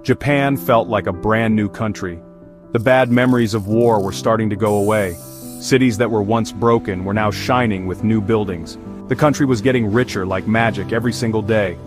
Japan felt like a brand new country. The bad memories of war were starting to go away. Cities that were once broken were now shining with new buildings. The country was getting richer like magic every single day.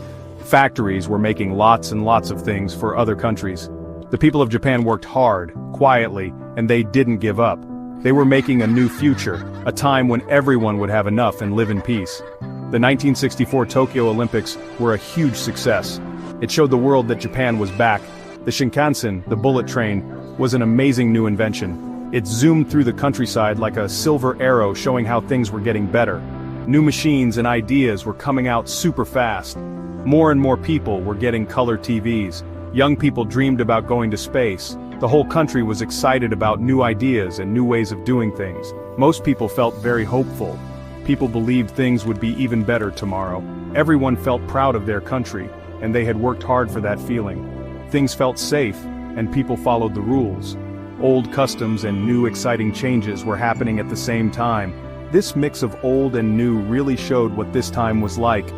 Factories were making lots and lots of things for other countries. The people of Japan worked hard, quietly, and they didn't give up. They were making a new future, a time when everyone would have enough and live in peace. The 1964 Tokyo Olympics were a huge success. It showed the world that Japan was back. The Shinkansen, the bullet train, was an amazing new invention. It zoomed through the countryside like a silver arrow, showing how things were getting better. New machines and ideas were coming out super fast. More and more people were getting color TVs. Young people dreamed about going to space. The whole country was excited about new ideas and new ways of doing things. Most people felt very hopeful. People believed things would be even better tomorrow. Everyone felt proud of their country, and they had worked hard for that feeling. Things felt safe, and people followed the rules. Old customs and new exciting changes were happening at the same time. This mix of old and new really showed what this time was like.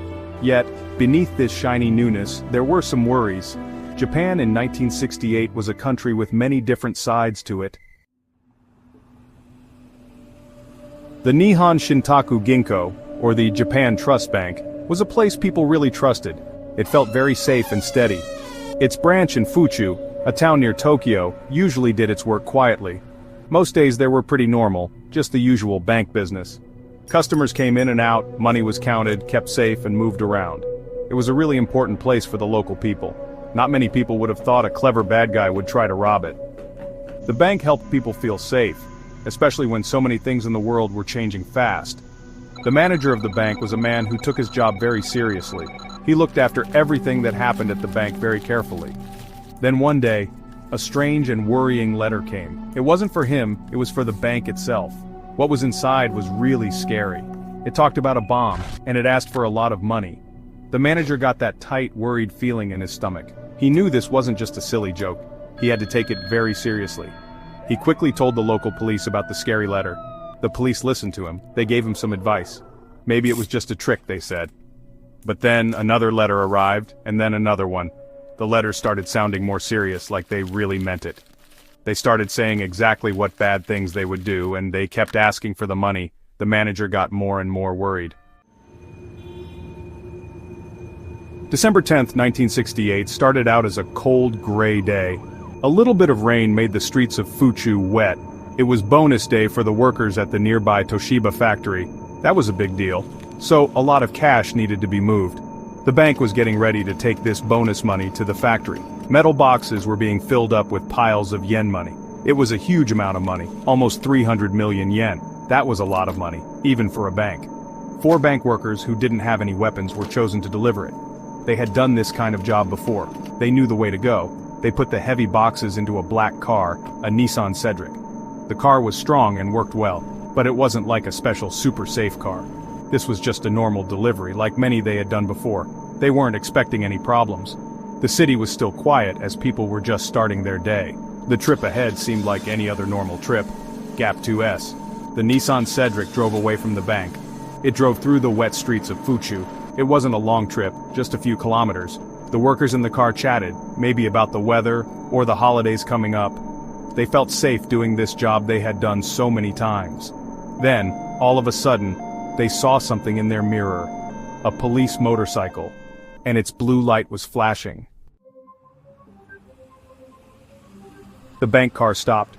Yet, beneath this shiny newness, there were some worries. Japan in 1968 was a country with many different sides to it. The Nihon Shintaku Ginko, or the Japan Trust Bank, was a place people really trusted. It felt very safe and steady. Its branch in Fuchu, a town near Tokyo, usually did its work quietly. Most days they were pretty normal, just the usual bank business. Customers came in and out, money was counted, kept safe, and moved around. It was a really important place for the local people. Not many people would have thought a clever bad guy would try to rob it. The bank helped people feel safe, especially when so many things in the world were changing fast. The manager of the bank was a man who took his job very seriously. He looked after everything that happened at the bank very carefully. Then one day, a strange and worrying letter came. It wasn't for him, it was for the bank itself. What was inside was really scary. It talked about a bomb, and it asked for a lot of money. The manager got that tight, worried feeling in his stomach. He knew this wasn't just a silly joke. He had to take it very seriously. He quickly told the local police about the scary letter. The police listened to him. They gave him some advice. Maybe it was just a trick, they said. But then another letter arrived, and then another one. The letters started sounding more serious, like they really meant it. They started saying exactly what bad things they would do, and they kept asking for the money. The manager got more and more worried. December 10th, 1968 started out as a cold, gray day. A little bit of rain made the streets of Fuchu wet. It was bonus day for the workers at the nearby Toshiba factory. That was a big deal. So, a lot of cash needed to be moved. The bank was getting ready to take this bonus money to the factory. Metal boxes were being filled up with piles of yen money. It was a huge amount of money, almost 300 million yen. That was a lot of money, even for a bank. 4 bank workers who didn't have any weapons were chosen to deliver it. They had done this kind of job before. They knew the way to go. They put the heavy boxes into a black car, a Nissan Cedric. The car was strong and worked well, but it wasn't like a special super safe car. This was just a normal delivery, like many they had done before. They weren't expecting any problems. The city was still quiet as people were just starting their day. The trip ahead seemed like any other normal trip. Gap 2S. The Nissan Cedric drove away from the bank. It drove through the wet streets of Fuchu. It wasn't a long trip, just a few kilometers. The workers in the car chatted, maybe about the weather, or the holidays coming up. They felt safe doing this job they had done so many times. Then, all of a sudden, they saw something in their mirror. A police motorcycle. And its blue light was flashing. The bank car stopped.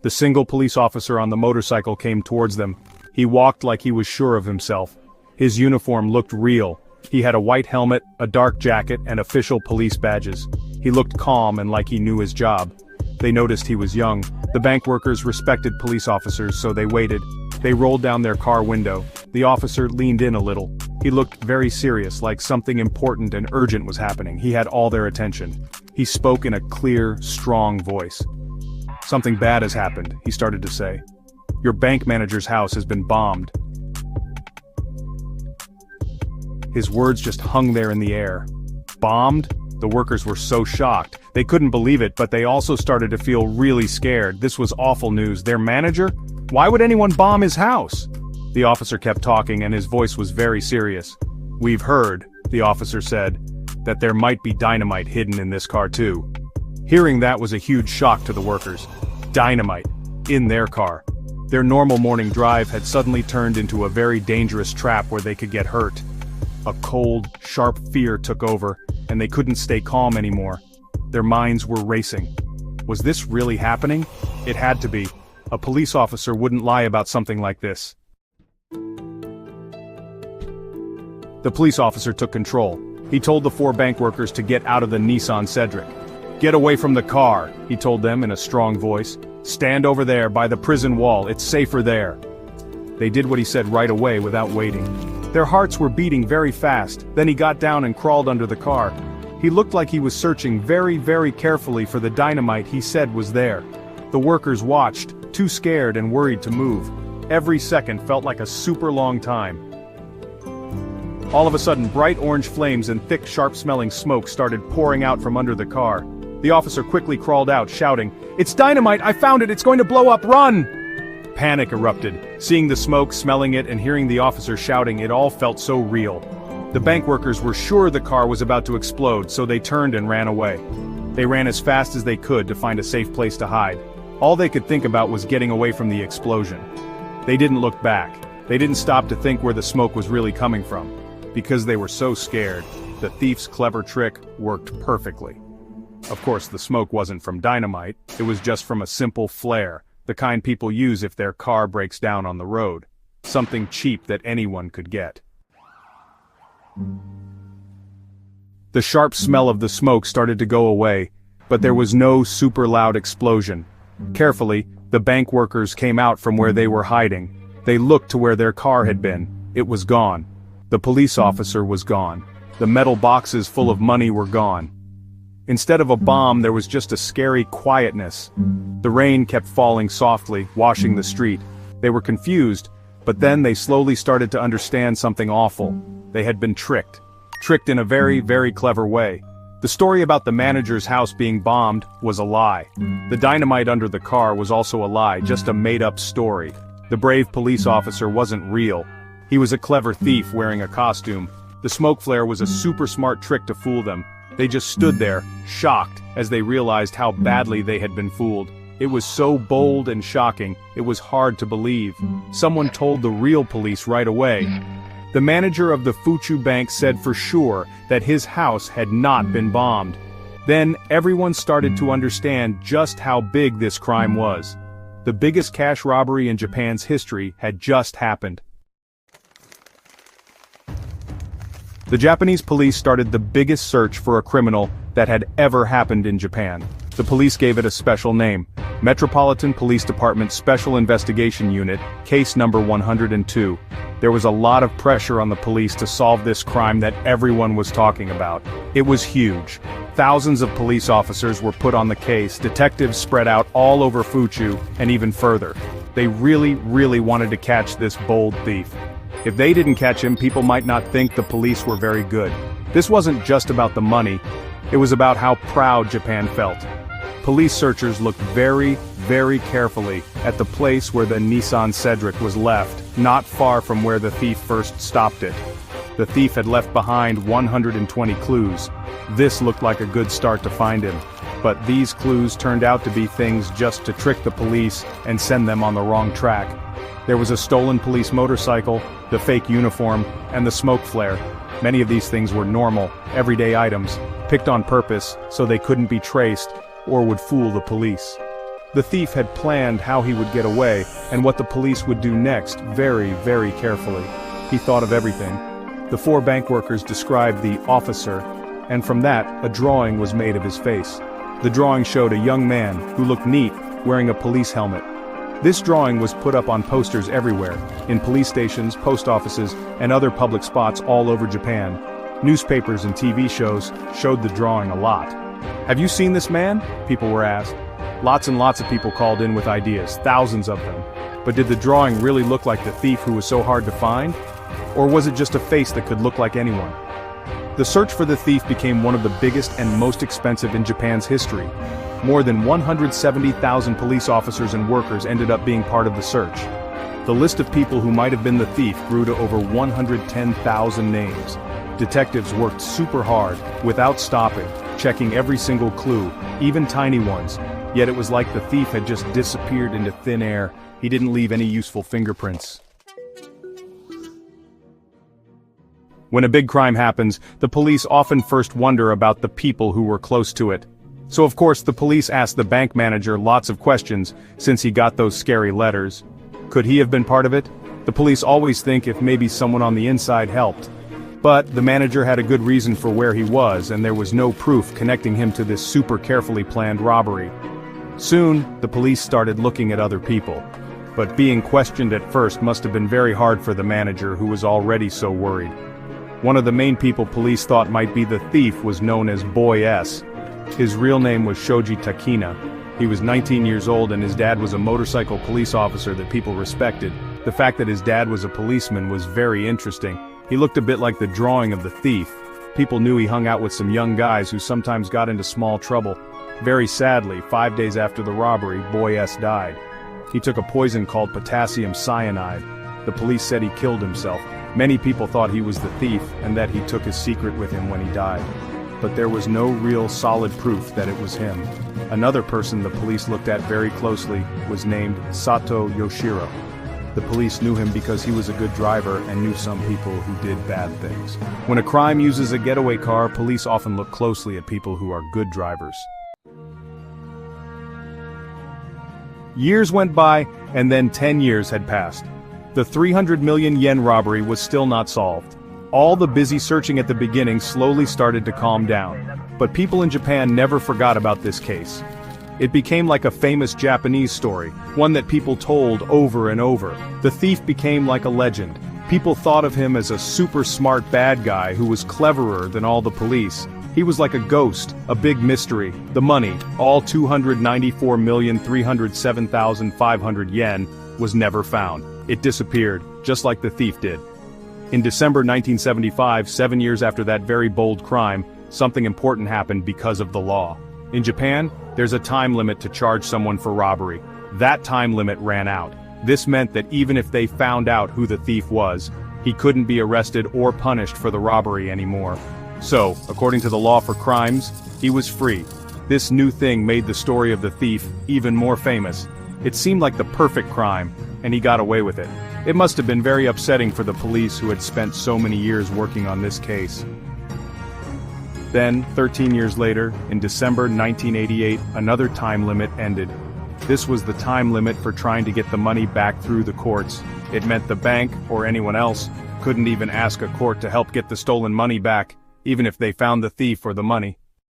The single police officer on the motorcycle came towards them. He walked like he was sure of himself. His uniform looked real. He had a white helmet, a dark jacket, and official police badges. He looked calm and like he knew his job. They noticed he was young. The bank workers respected police officers, so they waited. They rolled down their car window. The officer leaned in a little. He looked very serious, like something important and urgent was happening. He had all their attention. He spoke in a clear, strong voice. "Something bad has happened," he started to say. "Your bank manager's house has been bombed." His words just hung there in the air. Bombed? The workers were so shocked. They couldn't believe it, but they also started to feel really scared. This was awful news. Their manager? Why would anyone bomb his house? The officer kept talking and his voice was very serious. "We've heard," the officer said, "that there might be dynamite hidden in this car too." Hearing that was a huge shock to the workers. Dynamite. In their car. Their normal morning drive had suddenly turned into a very dangerous trap where they could get hurt. A cold, sharp fear took over, and they couldn't stay calm anymore. Their minds were racing. Was this really happening? It had to be. A police officer wouldn't lie about something like this. The police officer took control. He told the 4 bank workers to get out of the Nissan Cedric. "Get away from the car," he told them in a strong voice. "Stand over there by the prison wall, it's safer there." They did what he said right away without waiting. Their hearts were beating very fast. Then he got down and crawled under the car. He looked like he was searching very, very carefully for the dynamite he said was there. The workers watched, too scared and worried to move. Every second felt like a super long time. All of a sudden, bright orange flames and thick, sharp-smelling smoke started pouring out from under the car. The officer quickly crawled out, shouting, "It's dynamite! I found it! It's going to blow up! Run!" Panic erupted. Seeing the smoke, smelling it, and hearing the officer shouting, it all felt so real. The bank workers were sure the car was about to explode, so they turned and ran away. They ran as fast as they could to find a safe place to hide. All they could think about was getting away from the explosion. They didn't look back. They didn't stop to think where the smoke was really coming from. Because they were so scared, the thief's clever trick worked perfectly. Of course, the smoke wasn't from dynamite, it was just from a simple flare, the kind people use if their car breaks down on the road. Something cheap that anyone could get. The sharp smell of the smoke started to go away, but there was no super loud explosion. Carefully, the bank workers came out from where they were hiding. They looked to where their car had been. It was gone. The police officer was gone. The metal boxes full of money were gone. Instead of a bomb, there was just a scary quietness. The rain kept falling softly, washing the street. They were confused, but then they slowly started to understand something awful. They had been tricked. Tricked in a very, very clever way. The story about the manager's house being bombed was a lie. The dynamite under the car was also a lie, just a made-up story. The brave police officer wasn't real. He was a clever thief wearing a costume. The smoke flare was a super smart trick to fool them. They just stood there, shocked, as they realized how badly they had been fooled. It was so bold and shocking, it was hard to believe. Someone told the real police right away. The manager of the Fuchu Bank said for sure that his house had not been bombed. Then everyone started to understand just how big this crime was. The biggest cash robbery in Japan's history had just happened. The Japanese police started the biggest search for a criminal that had ever happened in Japan. The police gave it a special name, Metropolitan Police Department Special Investigation Unit, case number 102. There was a lot of pressure on the police to solve this crime that everyone was talking about. It was huge. Thousands of police officers were put on the case, detectives spread out all over Fuchu, and even further. They really, really wanted to catch this bold thief. If they didn't catch him, people might not think the police were very good. This wasn't just about the money, it was about how proud Japan felt. Police searchers looked very, very carefully at the place where the Nissan Cedric was left, not far from where the thief first stopped it. The thief had left behind 120 clues. This looked like a good start to find him. But these clues turned out to be things just to trick the police and send them on the wrong track. There was a stolen police motorcycle, the fake uniform, and the smoke flare. Many of these things were normal, everyday items, picked on purpose so they couldn't be traced or would fool the police. The thief had planned how he would get away and what the police would do next very, very carefully. He thought of everything. The 4 bank workers described the officer, and from that, a drawing was made of his face. The drawing showed a young man who looked neat, wearing a police helmet. This drawing was put up on posters everywhere, in police stations, post offices, and other public spots all over Japan. Newspapers and TV shows showed the drawing a lot. "Have you seen this man?" people were asked. Lots and lots of people called in with ideas, thousands of them. But did the drawing really look like the thief who was so hard to find? Or was it just a face that could look like anyone? The search for the thief became one of the biggest and most expensive in Japan's history. More than 170,000 police officers and workers ended up being part of the search. The list of people who might have been the thief grew to over 110,000 names. Detectives worked super hard, without stopping, checking every single clue, even tiny ones, yet it was like the thief had just disappeared into thin air. He didn't leave any useful fingerprints. When a big crime happens, the police often first wonder about the people who were close to it. So of course the police asked the bank manager lots of questions, since he got those scary letters. Could he have been part of it? The police always think if maybe someone on the inside helped. But the manager had a good reason for where he was, and there was no proof connecting him to this super carefully planned robbery. Soon, the police started looking at other people. But being questioned at first must have been very hard for the manager, who was already so worried. One of the main people police thought might be the thief was known as Boy S. His real name was Shoji Takina. He was 19 years old and his dad was a motorcycle police officer that people respected. The fact that his dad was a policeman was very interesting. He looked a bit like the drawing of the thief. People knew he hung out with some young guys who sometimes got into small trouble. Very sadly, 5 days after the robbery, Boy S died. He took a poison called potassium cyanide. The police said he killed himself. Many people thought he was the thief and that he took his secret with him when he died. But there was no real solid proof that it was him. Another person the police looked at very closely was named Sato Yoshiro. The police knew him because he was a good driver and knew some people who did bad things. When a crime uses a getaway car, police often look closely at people who are good drivers. Years went by, and then 10 years had passed. The 300 million yen robbery was still not solved. All the busy searching at the beginning slowly started to calm down. But people in Japan never forgot about this case. It became like a famous Japanese story, one that people told over and over. The thief became like a legend. People thought of him as a super smart bad guy who was cleverer than all the police. He was like a ghost, a big mystery. The money, all 294,307,500 yen, was never found. It disappeared, just like the thief did. In December 1975, 7 years after that very bold crime, something important happened because of the law. In Japan, there's a time limit to charge someone for robbery. That time limit ran out. This meant that even if they found out who the thief was, he couldn't be arrested or punished for the robbery anymore. So, according to the law for crimes, he was free. This new thing made the story of the thief even more famous. It seemed like the perfect crime, and he got away with it. It must have been very upsetting for the police who had spent so many years working on this case. Then, 13 years later, in December 1988, another time limit ended. This was the time limit for trying to get the money back through the courts. It meant the bank, or anyone else, couldn't even ask a court to help get the stolen money back, even if they found the thief or the money.